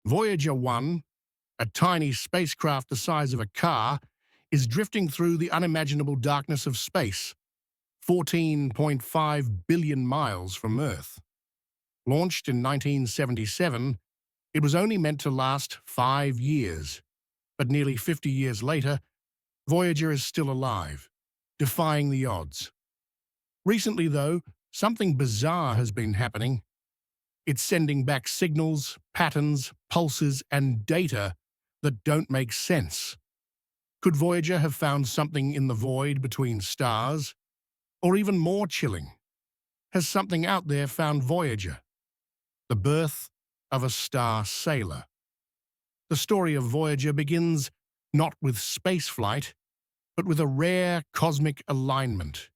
Voyager 1, a tiny spacecraft the size of a car, is drifting through the unimaginable darkness of space, 14.5 billion miles from Earth. Launched in 1977, it was only meant to last 5 years, but nearly 50 years later, Voyager is still alive, defying the odds. Recently, though, something bizarre has been happening. It's sending back signals, patterns, pulses, and data that don't make sense. Could Voyager have found something in the void between stars? Or even more chilling, has something out there found Voyager? The birth of a star sailor. The story of Voyager begins not with spaceflight, but with a rare cosmic alignment.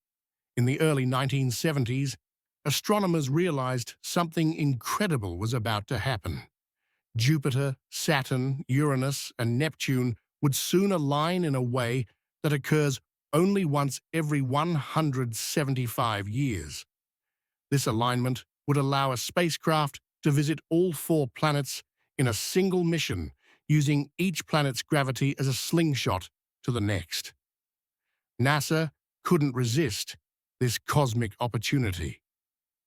In the early 1970s, astronomers realized something incredible was about to happen. Jupiter, Saturn, Uranus, and Neptune would soon align in a way that occurs only once every 175 years. This alignment would allow a spacecraft to visit all 4 planets in a single mission, using each planet's gravity as a slingshot to the next. NASA couldn't resist this cosmic opportunity.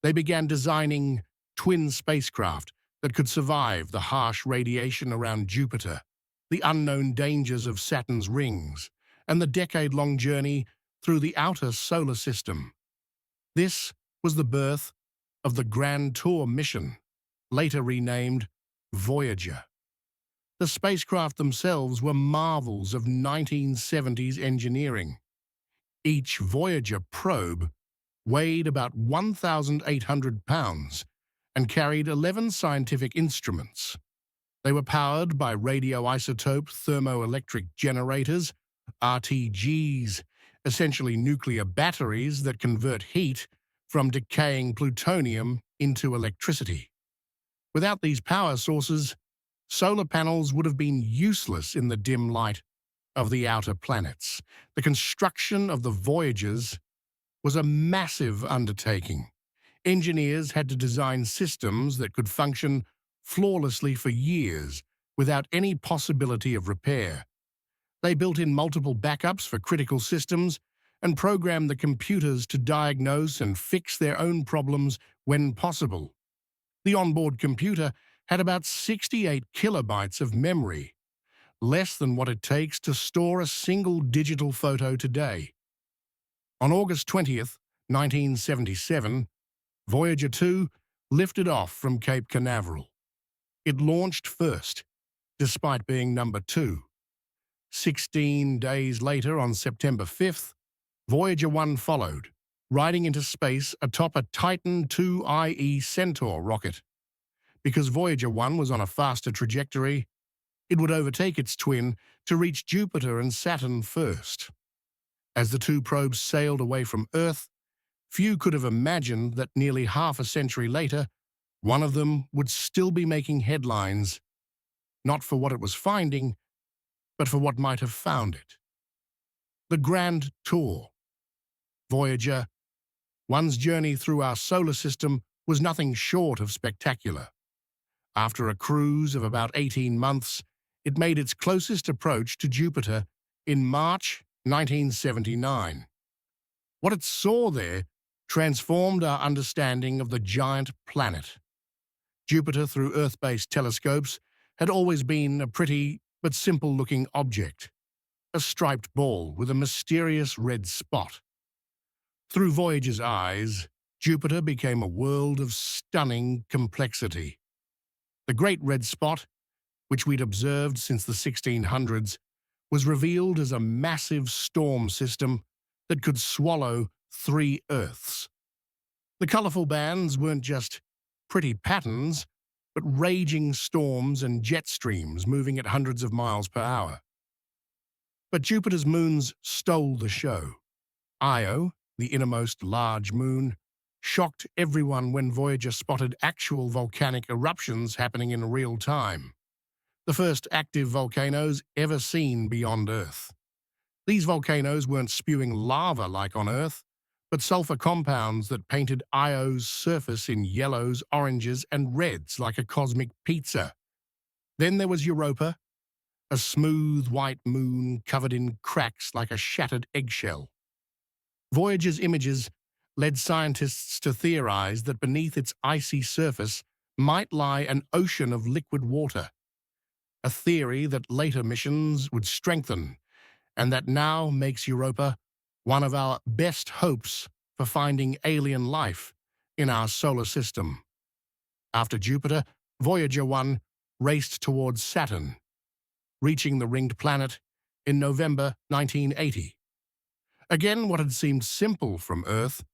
They began designing twin spacecraft that could survive the harsh radiation around Jupiter, the unknown dangers of Saturn's rings, and the decade-long journey through the outer solar system. This was the birth of the Grand Tour mission, later renamed Voyager. The spacecraft themselves were marvels of 1970s engineering. Each Voyager probe weighed about 1,800 pounds and carried 11 scientific instruments. They were powered by radioisotope thermoelectric generators, RTGs, essentially nuclear batteries that convert heat from decaying plutonium into electricity. Without these power sources, solar panels would have been useless in the dim light of the outer planets. The construction of the Voyagers was a massive undertaking. Engineers had to design systems that could function flawlessly for years without any possibility of repair. They built in multiple backups for critical systems and programmed the computers to diagnose and fix their own problems when possible. The onboard computer had about 68 kilobytes of memory, less than what it takes to store a single digital photo today. On August 20th, 1977, Voyager 2 lifted off from Cape Canaveral. It launched first, despite being number 2. 16 days later, on September 5th, Voyager 1 followed, riding into space atop a Titan II-IE Centaur rocket. Because Voyager 1 was on a faster trajectory, it would overtake its twin to reach Jupiter and Saturn first. As the 2 probes sailed away from Earth, few could have imagined that nearly half a century later, one of them would still be making headlines, not for what it was finding, but for what might have found it. The Grand Tour. Voyager 1's journey through our solar system was nothing short of spectacular. After a cruise of about 18 months, it made its closest approach to Jupiter in March 1979. What it saw there transformed our understanding of the giant planet. Jupiter, through Earth-based telescopes, had always been a pretty but simple-looking object, a striped ball with a mysterious red spot. Through Voyager's eyes, Jupiter became a world of stunning complexity. The Great Red Spot, which we'd observed since the 1600s, was revealed as a massive storm system that could swallow 3 Earths. The colorful bands weren't just pretty patterns, but raging storms and jet streams moving at hundreds of miles per hour. But Jupiter's moons stole the show. Io, the innermost large moon, shocked everyone when Voyager spotted actual volcanic eruptions happening in real time. The first active volcanoes ever seen beyond Earth. These volcanoes weren't spewing lava like on Earth, but sulfur compounds that painted Io's surface in yellows, oranges, and reds like a cosmic pizza. Then there was Europa, a smooth white moon covered in cracks like a shattered eggshell. Voyager's images led scientists to theorize that beneath its icy surface might lie an ocean of liquid water, a theory that later missions would strengthen and that now makes Europa one of our best hopes for finding alien life in our solar system. After Jupiter, Voyager 1 raced towards Saturn, reaching the ringed planet in November 1980. Again, what had seemed simple from Earth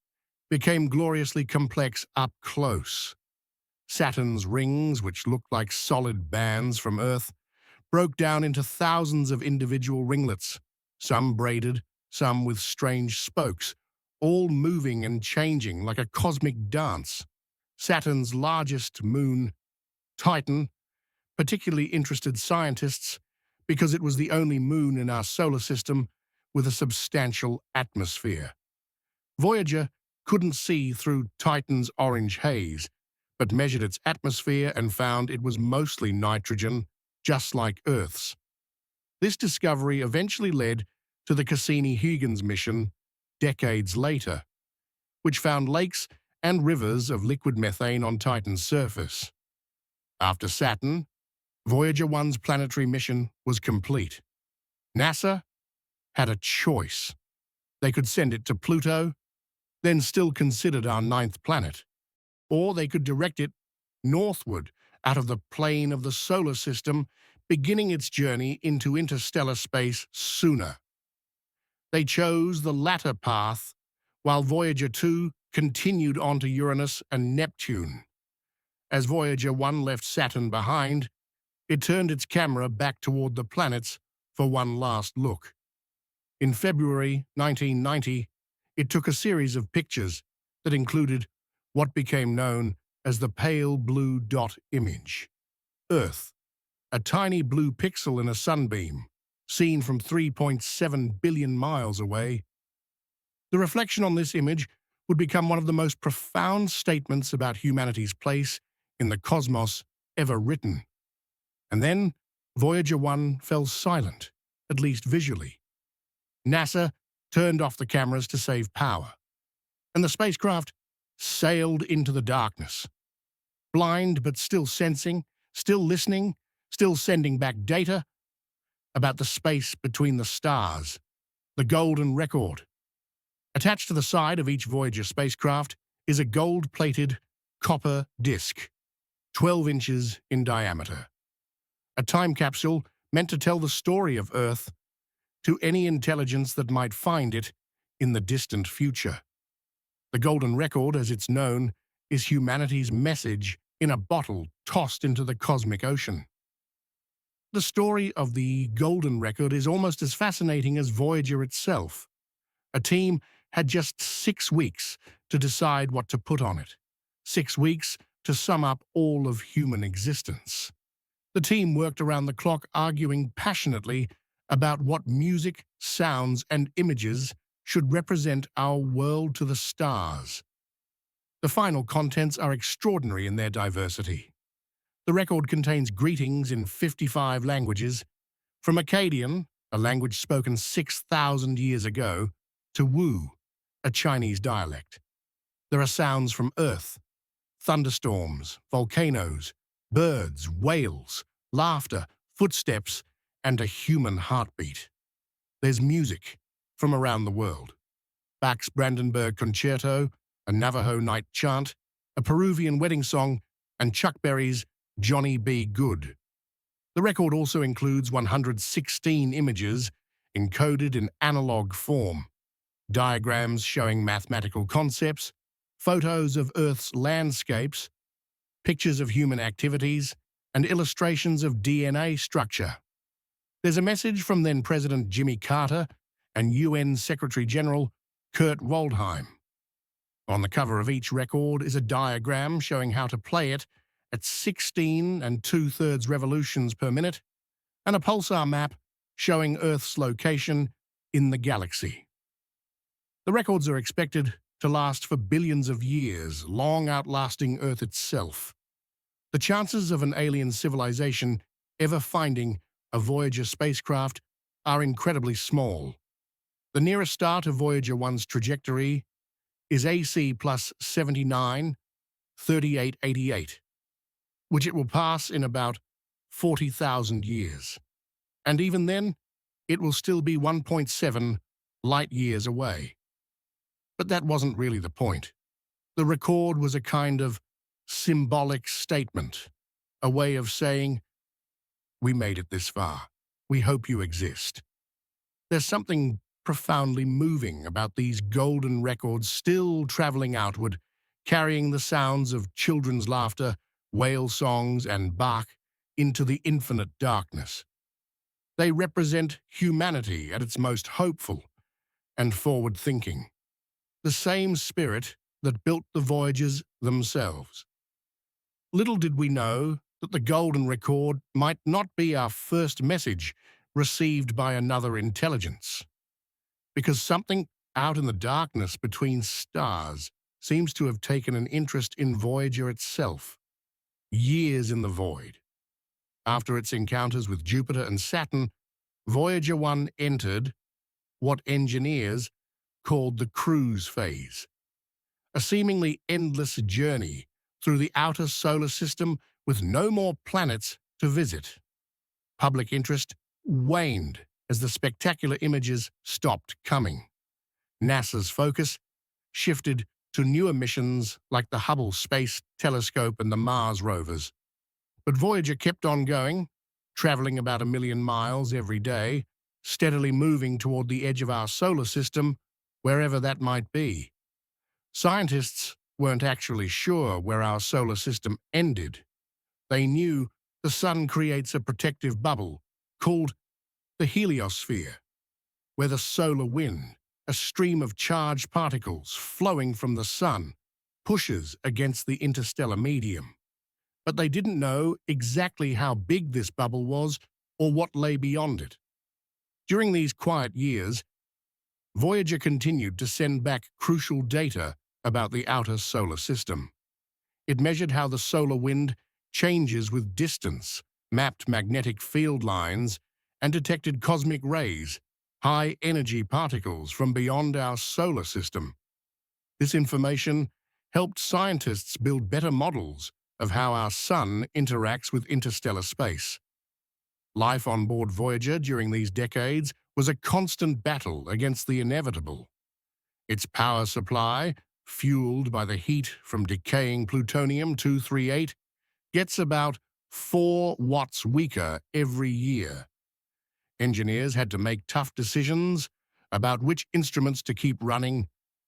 became gloriously complex up close. Saturn's rings, which looked like solid bands from Earth, broke down into thousands of individual ringlets, some braided, some with strange spokes, all moving and changing like a cosmic dance. Saturn's largest moon, Titan, particularly interested scientists because it was the only moon in our solar system with a substantial atmosphere. Voyager couldn't see through Titan's orange haze, but measured its atmosphere and found it was mostly nitrogen, just like Earth's. This discovery eventually led to the Cassini-Huygens mission decades later, which found lakes and rivers of liquid methane on Titan's surface. After Saturn, Voyager 1's planetary mission was complete. NASA had a choice. They could send it to Pluto, then still considered our ninth planet, or they could direct it northward out of the plane of the solar system, beginning its journey into interstellar space sooner. They chose the latter path, while Voyager 2 continued on to Uranus and Neptune. As Voyager 1 left Saturn behind, it turned its camera back toward the planets for one last look. In February 1990, it took a series of pictures that included what became known as the pale blue dot image. Earth, a tiny blue pixel in a sunbeam, seen from 3.7 billion miles away. The reflection on this image would become one of the most profound statements about humanity's place in the cosmos ever written. And then Voyager 1 fell silent, at least visually. NASA turned off the cameras to save power, and the spacecraft sailed into the darkness. Blind but still sensing, still listening, still sending back data about the space between the stars, the golden record. Attached to the side of each Voyager spacecraft is a gold-plated copper disc, 12 inches in diameter. A time capsule meant to tell the story of Earth to any intelligence that might find it in the distant future. The golden record, as it's known, is humanity's message in a bottle tossed into the cosmic ocean. The story of the golden record is almost as fascinating as Voyager itself. A team had just 6 weeks to decide what to put on it. 6 weeks to sum up all of human existence. The team worked around the clock, arguing passionately about what music, sounds, and images should represent our world to the stars. The final contents are extraordinary in their diversity. The record contains greetings in 55 languages, from Akkadian, a language spoken 6,000 years ago, to Wu, a Chinese dialect. There are sounds from Earth, thunderstorms, volcanoes, birds, whales, laughter, footsteps, and a human heartbeat. There's music from around the world. Bach's Brandenburg Concerto, a Navajo night chant, a Peruvian wedding song, and Chuck Berry's Johnny B. Good. The record also includes 116 images encoded in analog form, diagrams showing mathematical concepts, photos of Earth's landscapes, pictures of human activities, and illustrations of DNA structure. There's a message from then-President Jimmy Carter and UN Secretary-General Kurt Waldheim. On the cover of each record is a diagram showing how to play it at 16 2/3 revolutions per minute, and a pulsar map showing Earth's location in the galaxy. The records are expected to last for billions of years, long outlasting Earth itself. The chances of an alien civilization ever finding a Voyager spacecraft are incredibly small. The nearest star to Voyager 1's trajectory is AC plus 79, 3888, which it will pass in about 40,000 years. And even then, it will still be 1.7 light years away. But that wasn't really the point. The record was a kind of symbolic statement, a way of saying, "We made it this far. We hope you exist." There's something profoundly moving about these golden records still traveling outward, carrying the sounds of children's laughter, whale songs, and Bach into the infinite darkness. They represent humanity at its most hopeful and forward-thinking, the same spirit that built the Voyagers themselves. Little did we know that the golden record might not be our first message received by another intelligence, because something out in the darkness between stars seems to have taken an interest in Voyager itself. Years in the void. After its encounters with Jupiter and Saturn, Voyager 1 entered what engineers called the cruise phase, a seemingly endless journey through the outer solar system with no more planets to visit. Public interest waned as the spectacular images stopped coming. NASA's focus shifted to newer missions like the Hubble Space Telescope and the Mars rovers. But Voyager kept on going, traveling about 1 million miles every day, steadily moving toward the edge of our solar system, wherever that might be. Scientists weren't actually sure where our solar system ended. They knew the sun creates a protective bubble called the heliosphere, where the solar wind, a stream of charged particles flowing from the sun, pushes against the interstellar medium. But they didn't know exactly how big this bubble was or what lay beyond it. During these quiet years, Voyager continued to send back crucial data about the outer solar system. It measured how the solar wind changes with distance, mapped magnetic field lines, and detected cosmic rays, high-energy particles from beyond our solar system. This information helped scientists build better models of how our sun interacts with interstellar space. Life on board Voyager during these decades was a constant battle against the inevitable. Its power supply, fueled by the heat from decaying plutonium-238, gets about 4 watts weaker every year. Engineers had to make tough decisions about which instruments to keep running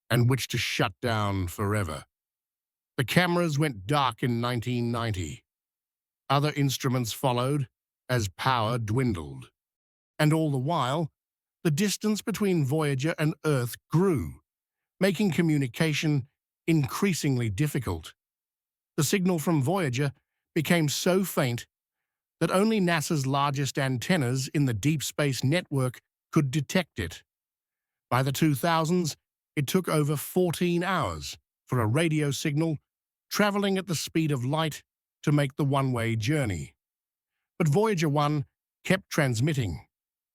and which to shut down forever. The cameras went dark in 1990. Other instruments followed as power dwindled. And all the while, the distance between Voyager and Earth grew, making communication increasingly difficult. The signal from Voyager became so faint that only NASA's largest antennas in the Deep Space Network could detect it. By the 2000s, it took over 14 hours for a radio signal traveling at the speed of light to make the one-way journey. But Voyager 1 kept transmitting,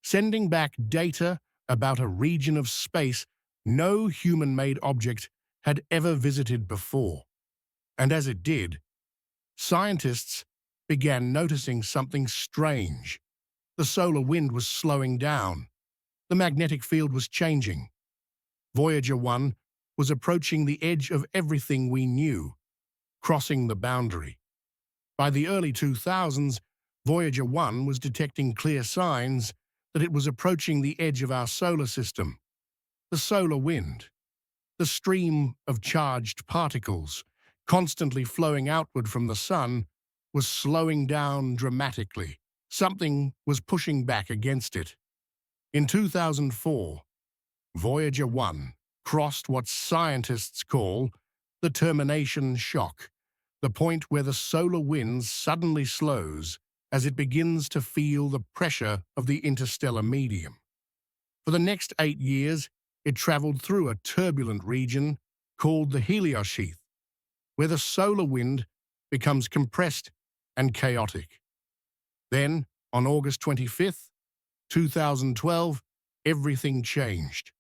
sending back data about a region of space no human-made object had ever visited before. And as it did, scientists began noticing something strange. The solar wind was slowing down. The magnetic field was changing. Voyager 1 was approaching the edge of everything we knew, crossing the boundary. By the early 2000s, Voyager 1 was detecting clear signs that it was approaching the edge of our solar system. The solar wind, the stream of charged particles constantly flowing outward from the sun, was slowing down dramatically. Something was pushing back against it. In 2004, Voyager 1 crossed what scientists call the termination shock, the point where the solar wind suddenly slows as it begins to feel the pressure of the interstellar medium. For the next 8 years, it traveled through a turbulent region called the heliosheath, where the solar wind becomes compressed and chaotic. Then, on August 25th, 2012, everything changed.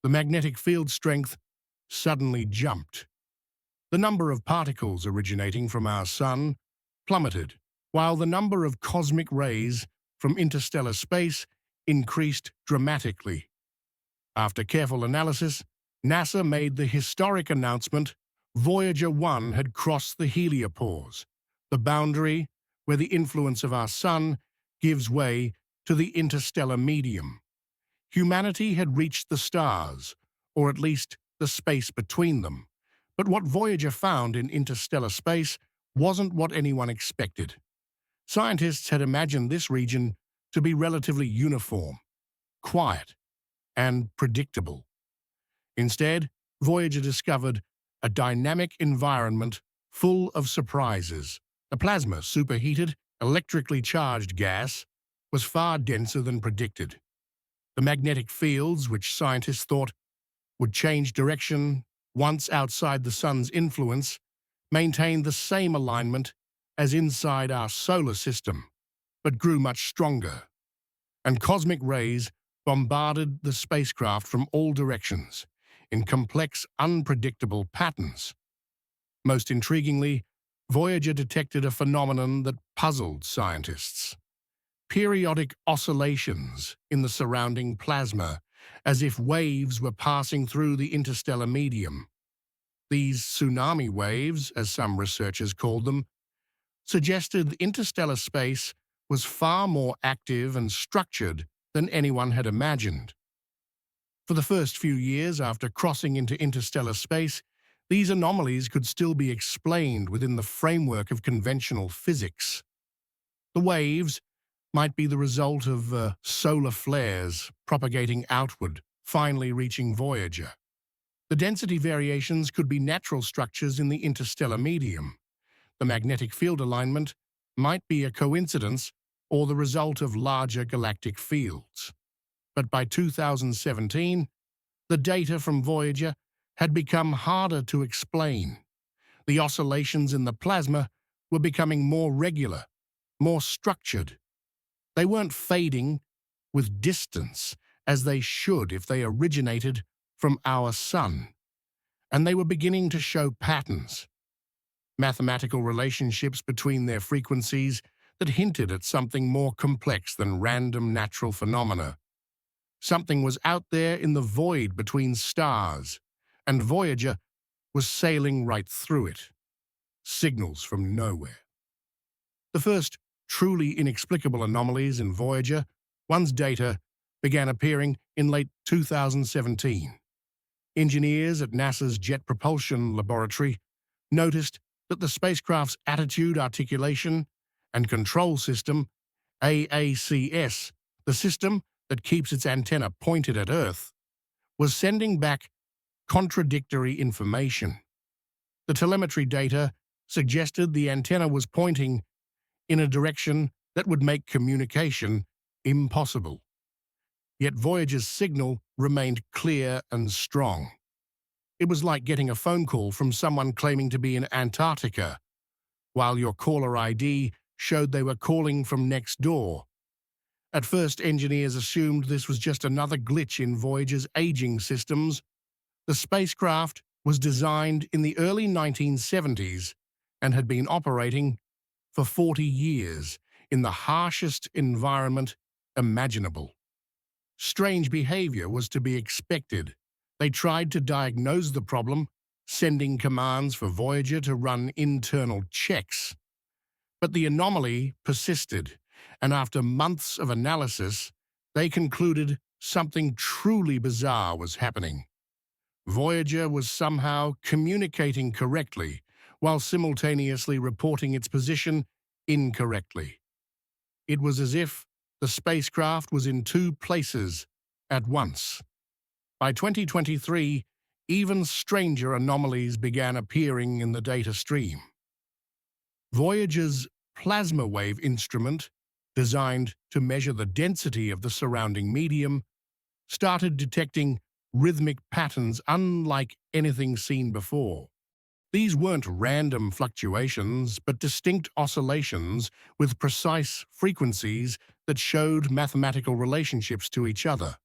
The magnetic field strength suddenly jumped. The number of particles originating from our Sun plummeted, while the number of cosmic rays from interstellar space increased dramatically. After careful analysis, NASA made the historic announcement Voyager 1 had crossed the heliopause, the boundary where the influence of our Sun gives way to the interstellar medium. Humanity had reached the stars, or at least the space between them. But what Voyager found in interstellar space wasn't what anyone expected. Scientists had imagined this region to be relatively uniform, quiet, and predictable. Instead, Voyager discovered a dynamic environment full of surprises. The plasma, superheated, electrically charged gas, was far denser than predicted. The magnetic fields, which scientists thought would change direction once outside the Sun's influence, maintained the same alignment as inside our solar system, but grew much stronger. And cosmic rays bombarded the spacecraft from all directions, in complex, unpredictable patterns. Most intriguingly, Voyager detected a phenomenon that puzzled scientists: periodic oscillations in the surrounding plasma, as if waves were passing through the interstellar medium. These tsunami waves, as some researchers called them, suggested interstellar space was far more active and structured than anyone had imagined. For the first few years after crossing into interstellar space, these anomalies could still be explained within the framework of conventional physics. The waves might be the result of solar flares propagating outward, finally reaching Voyager. The density variations could be natural structures in the interstellar medium. The magnetic field alignment might be a coincidence or the result of larger galactic fields. But by 2017, the data from Voyager had become harder to explain. The oscillations in the plasma were becoming more regular, more structured. They weren't fading with distance, as they should if they originated from our Sun. And they were beginning to show patterns, mathematical relationships between their frequencies that hinted at something more complex than random natural phenomena. Something was out there in the void between stars, and Voyager was sailing right through it. Signals from nowhere. The first truly inexplicable anomalies in Voyager 1's data began appearing in late 2017. Engineers at NASA's Jet Propulsion Laboratory noticed that the spacecraft's attitude, articulation, and control system, AACS, the system that keeps its antenna pointed at Earth, was sending back contradictory information. The telemetry data suggested the antenna was pointing in a direction that would make communication impossible. Yet Voyager's signal remained clear and strong. It was like getting a phone call from someone claiming to be in Antarctica, while your caller ID showed they were calling from next door. At first, engineers assumed this was just another glitch in Voyager's aging systems. The spacecraft was designed in the early 1970s and had been operating for 40 years in the harshest environment imaginable. Strange behavior was to be expected. They tried to diagnose the problem, sending commands for Voyager to run internal checks. But the anomaly persisted, and after months of analysis, they concluded something truly bizarre was happening. Voyager was somehow communicating correctly, while simultaneously reporting its position incorrectly. It was as if the spacecraft was in two places at once. By 2023, even stranger anomalies began appearing in the data stream. Voyager's plasma wave instrument, designed to measure the density of the surrounding medium, started detecting rhythmic patterns unlike anything seen before. These weren't random fluctuations, but distinct oscillations with precise frequencies that showed mathematical relationships to each other.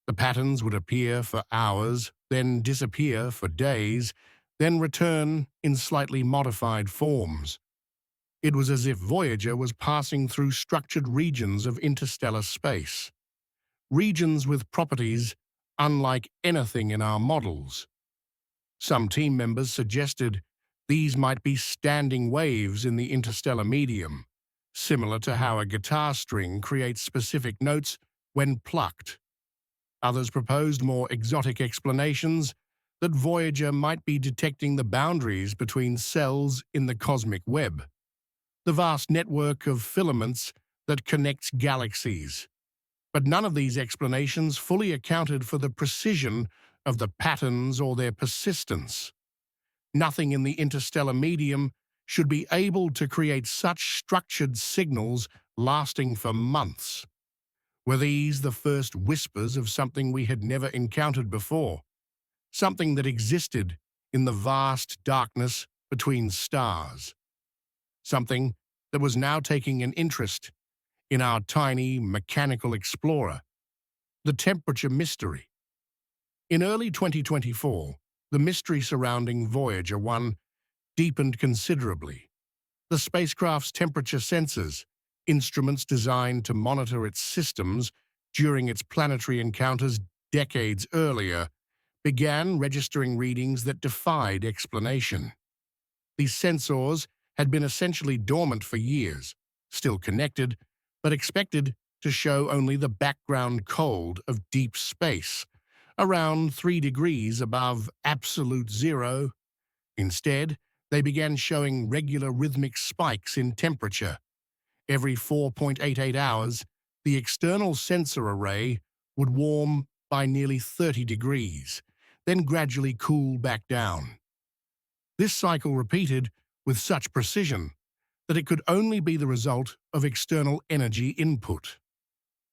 The patterns would appear for hours, then disappear for days, then return in slightly modified forms. It was as if Voyager was passing through structured regions of interstellar space, regions with properties unlike anything in our models. Some team members suggested these might be standing waves in the interstellar medium, similar to how a guitar string creates specific notes when plucked. Others proposed more exotic explanations that Voyager might be detecting the boundaries between cells in the cosmic web, the vast network of filaments that connects galaxies. But none of these explanations fully accounted for the precision of the patterns or their persistence. Nothing in the interstellar medium should be able to create such structured signals lasting for months. Were these the first whispers of something we had never encountered before? Something that existed in the vast darkness between stars? Something that was now taking an interest in our tiny mechanical explorer, the temperature mystery. In early 2024, the mystery surrounding Voyager 1 deepened considerably. The spacecraft's temperature sensors, instruments designed to monitor its systems during its planetary encounters decades earlier, began registering readings that defied explanation. These sensors had been essentially dormant for years, still connected, but expected to show only the background cold of deep space, around 3 degrees above absolute zero. Instead, they began showing regular rhythmic spikes in temperature. Every 4.88 hours, the external sensor array would warm by nearly 30 degrees, then gradually cool back down. This cycle repeated with such precision that it could only be the result of external energy input.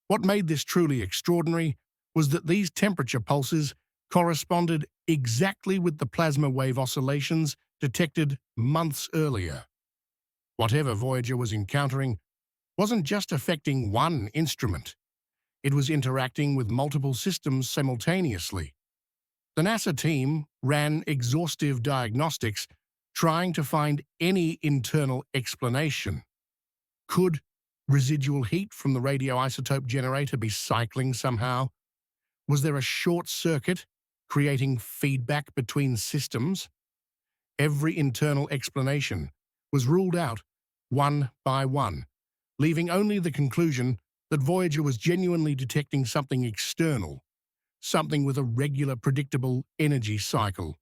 What made this truly extraordinary was that these temperature pulses corresponded exactly with the plasma wave oscillations detected months earlier. Whatever Voyager was encountering wasn't just affecting one instrument. It was interacting with multiple systems simultaneously. The NASA team ran exhaustive diagnostics, trying to find any internal explanation. Could residual heat from the radioisotope generator be cycling somehow? Was there a short circuit, creating feedback between systems? Every internal explanation was ruled out one by one, leaving only the conclusion that Voyager was genuinely detecting something external, something with a regular, predictable energy cycle.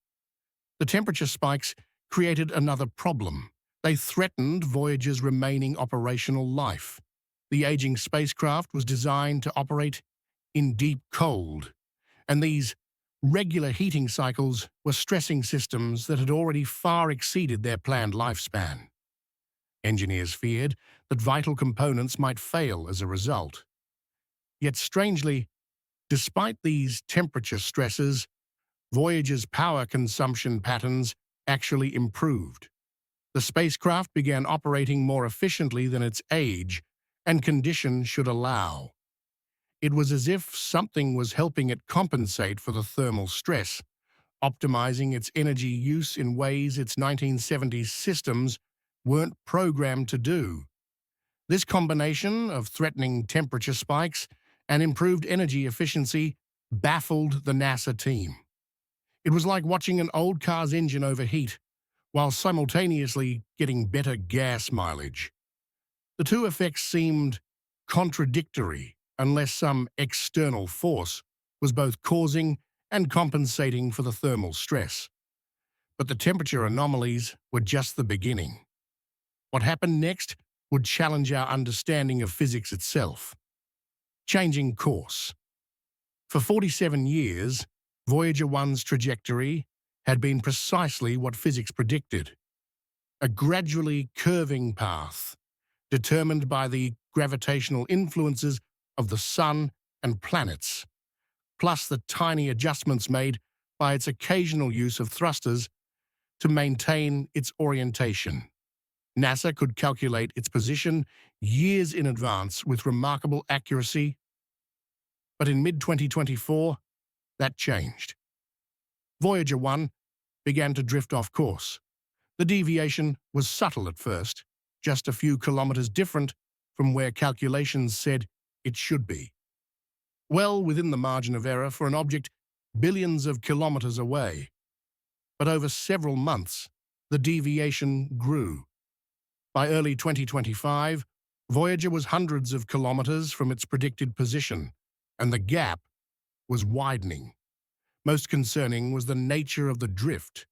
The temperature spikes created another problem. They threatened Voyager's remaining operational life. The aging spacecraft was designed to operate in deep cold, and these regular heating cycles were stressing systems that had already far exceeded their planned lifespan. Engineers feared that vital components might fail as a result. Yet strangely, despite these temperature stresses, Voyager's power consumption patterns actually improved. The spacecraft began operating more efficiently than its age and condition should allow. It was as if something was helping it compensate for the thermal stress, optimizing its energy use in ways its 1970s systems weren't programmed to do. This combination of threatening temperature spikes and improved energy efficiency baffled the NASA team. It was like watching an old car's engine overheat while simultaneously getting better gas mileage. The two effects seemed contradictory unless some external force was both causing and compensating for the thermal stress. But the temperature anomalies were just the beginning. What happened next would challenge our understanding of physics itself. Changing course. For 47 years, Voyager 1's trajectory had been precisely what physics predicted. A gradually curving path, determined by the gravitational influences of the Sun and planets, plus the tiny adjustments made by its occasional use of thrusters to maintain its orientation. NASA could calculate its position years in advance with remarkable accuracy, but in mid-2024, that changed. Voyager 1 began to drift off course. The deviation was subtle at first, just a few kilometers different from where calculations said it should be. Well within the margin of error for an object billions of kilometers away. But over several months, the deviation grew. By early 2025, Voyager was hundreds of kilometers from its predicted position, and the gap was widening. Most concerning was the nature of the drift.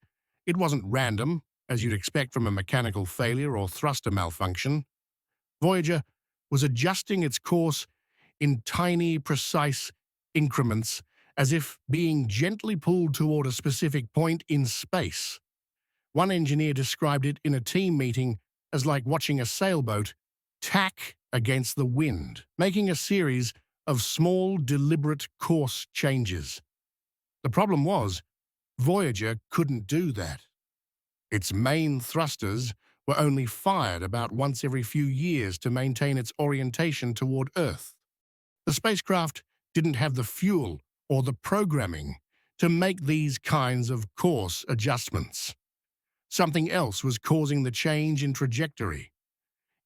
It wasn't random, as you'd expect from a mechanical failure or thruster malfunction. Voyager was adjusting its course in tiny, precise increments, as if being gently pulled toward a specific point in space. One engineer described it in a team meeting as like watching a sailboat tack against the wind, making a series of small, deliberate course changes. The problem was, Voyager couldn't do that. Its main thrusters were only fired about once every few years to maintain its orientation toward Earth. The spacecraft didn't have the fuel or the programming to make these kinds of course adjustments. Something else was causing the change in trajectory.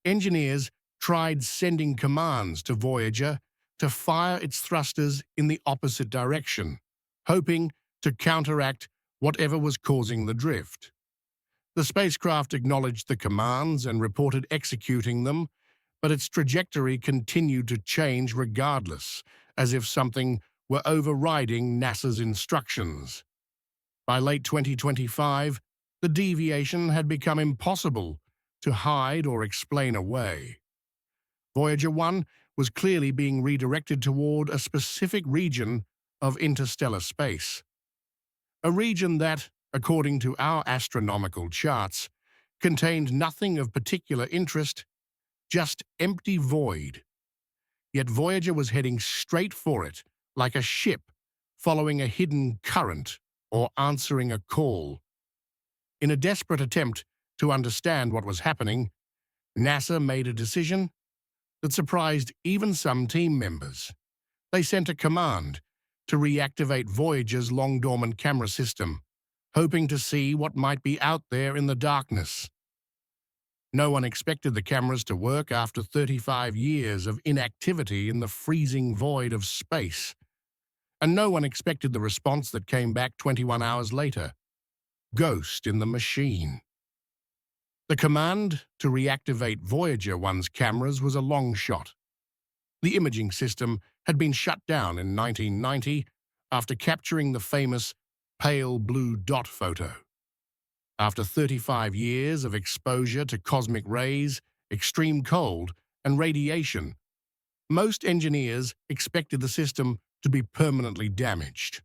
Engineers tried sending commands to Voyager to fire its thrusters in the opposite direction, hoping to counteract whatever was causing the drift. The spacecraft acknowledged the commands and reported executing them, but its trajectory continued to change regardless, as if something were overriding NASA's instructions. By late 2025, the deviation had become impossible to hide or explain away. Voyager 1 was clearly being redirected toward a specific region of interstellar space. A region that, according to our astronomical charts, contained nothing of particular interest, just empty void. Yet Voyager was heading straight for it, like a ship following a hidden current or answering a call. In a desperate attempt to understand what was happening, NASA made a decision that surprised even some team members. They sent a command to reactivate Voyager's long-dormant camera system, hoping to see what might be out there in the darkness. No one expected the cameras to work after 35 years of inactivity in the freezing void of space. And no one expected the response that came back 21 hours later. Ghost in the machine. The command to reactivate Voyager 1's cameras was a long shot. The imaging system had been shut down in 1990 after capturing the famous pale blue dot photo. After 35 years of exposure to cosmic rays, extreme cold, and radiation, most engineers expected the system to be permanently damaged.